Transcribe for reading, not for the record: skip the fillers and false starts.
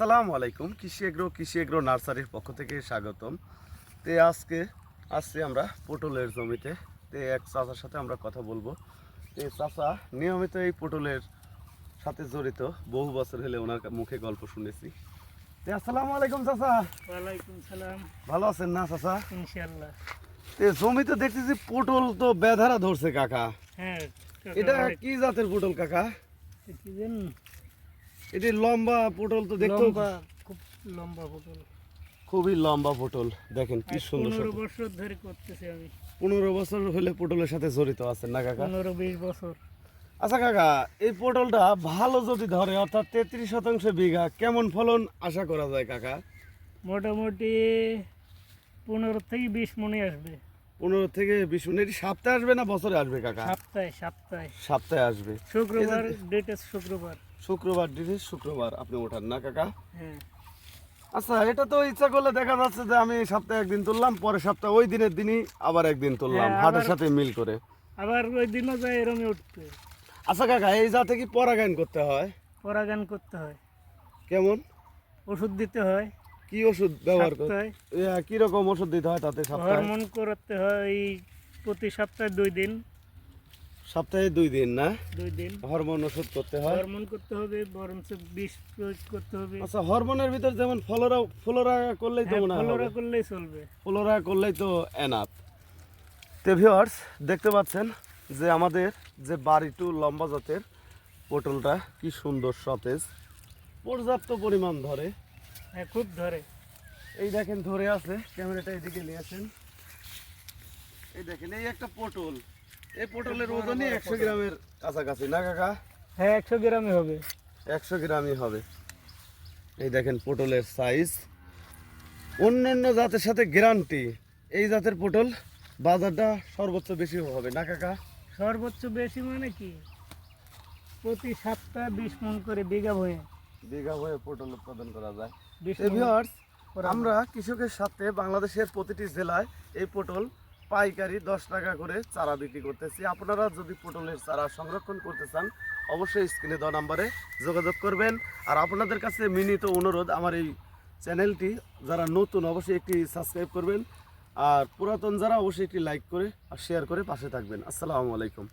আসসালামু আলাইকুম। কৃষি এগ্রো নার্সারির পক্ষ থেকে স্বাগতম। আজকে আসছি আমরা পটলের জমিতে। এক চাচার সাথে আমরা কথা বলবো। চাচা নিয়মিত এই পটলের সাথে জড়িত, বহু বছর হলে ওনার মুখে গল্প শুনেছি। আসসালামু আলাইকুম চাচা। ওয়ালাইকুম সালাম। ভালো আছেন না চাচা? ইনশাআল্লাহ। জমিতে দেখতেছি পটল তো বেধারা ধরছে কাকা। হ্যাঁ, এটা কি জাতের পটল কাকা? কি জানেন? এটি লম্বা পটল তো দেখতে, খুব লম্বা পটল, খুবই লম্বা পটল। দেখেন কি সুন্দর। 15 বছর ধরে করতেছি আমি। 15 বছর হলে পটলের সাথে জড়িত আছেন না কাকা? 15-20 বছর। আচ্ছা কাকা, এই পটলটা ভালো যদি ধরে, অর্থাৎ 33% বিঘা, কেমন ফলন আশা করা যায় কাকা? মোটামুটি 15 থেকে 20 মনে আসবে। 15 থেকে 20 মণ। এটি সপ্তাহে আসবে না বছরে আসবে কাকা? সপ্তাহে সপ্তাহে আসবে। শুক্রবার ডেটে শুক্রবার শুক্রবার আপনি ওঠান না কাকা? হ্যাঁ। আচ্ছা, এটা তো ইচ্ছা করলে দেখা যাচ্ছে যে আমি সপ্তাহে একদিন তুললাম, পরের সপ্তাহে ওই দিনের দিনই আবার একদিন তুললাম, হ্যাঁ, হাটের সাথে মিল করে। আবার ওই দিনও যায় এরমই উঠতে। আচ্ছা কাকা, এই জাতে কি পরাগায়ন করতে হয়? পরাগান করতে হয়। কেমন ওষুধ দিতে হয়। কি ওষুধ ব্যবহার করতে সপ্তাহে হয়? কি রকম ওষুধ দিতে হয় তাতে? সপ্তাহে হরমোন করতে হয় এই প্রতি সপ্তাহে 2 দিন। সপ্তাহে 2 দিন না? 2 দিন হরমোন ওষুধ করতে হয়। হরমোন করতে হবে, বরঞ্চ বিষ প্রয়োগ করতে হবে। আচ্ছা, হরমোনের ভিতর যেমন ফ্লোরা করলেই তো মনে হয় ফ্লোরা হবে। করলেই চলবে। ফ্লোরা করলেই তো এনাফ। ভিউয়ার্স, দেখতে পাচ্ছেন যে আমাদের যে বাড়িটু লম্বা জাতের পটলটা কি সুন্দর সতেজ, পর্যাপ্ত পরিমাণ ধরে। হ্যাঁ, খুব ধরে। এই দেখেন ধরে আছে, ক্যামেরাটা এদিকে নিয়ে আসেন। এই দেখেন, এই একটা পটল, এই পটলের ওজনই 100 গ্রামের কাছাকাছি না কাকা? হ্যাঁ, 100 গ্রামে হবে। 100 গ্রামই হবে। এই দেখেন পটলের সাইজ, অন্যান্য জাতের সাথে গ্যারান্টি। এই জাতের পটল বাজারটা সর্বোচ্চ বেশি হবে না কাকা? সর্বোচ্চ বেশি মানে কি, প্রতি সপ্তাহে 20 মণ করে বিঘা হয়ে পটল উৎপাদন করা যায়। 20 ভিউয়ার্স, মণ আমরা কৃষকের সাথে বাংলাদেশের প্রতিটি জেলায় এই পটল পাইকারি 10 টাকা করে চারা বিক্রি করতেছি। আপনারা যদি পটলের চারা সংরক্ষণ করতে চান, অবশ্যই স্ক্রিনে দেওয়া নাম্বারে যোগাযোগ করবেন। আর আপনাদের কাছে মিনিত অনুরোধ, আমার এই চ্যানেলটি যারা নতুন অবশ্যই একটি সাবস্ক্রাইব করবেন, আর পুরাতন যারা অবশ্যই একটি লাইক করে আর শেয়ার করে পাশে থাকবেন। আসসালামু আলাইকুম।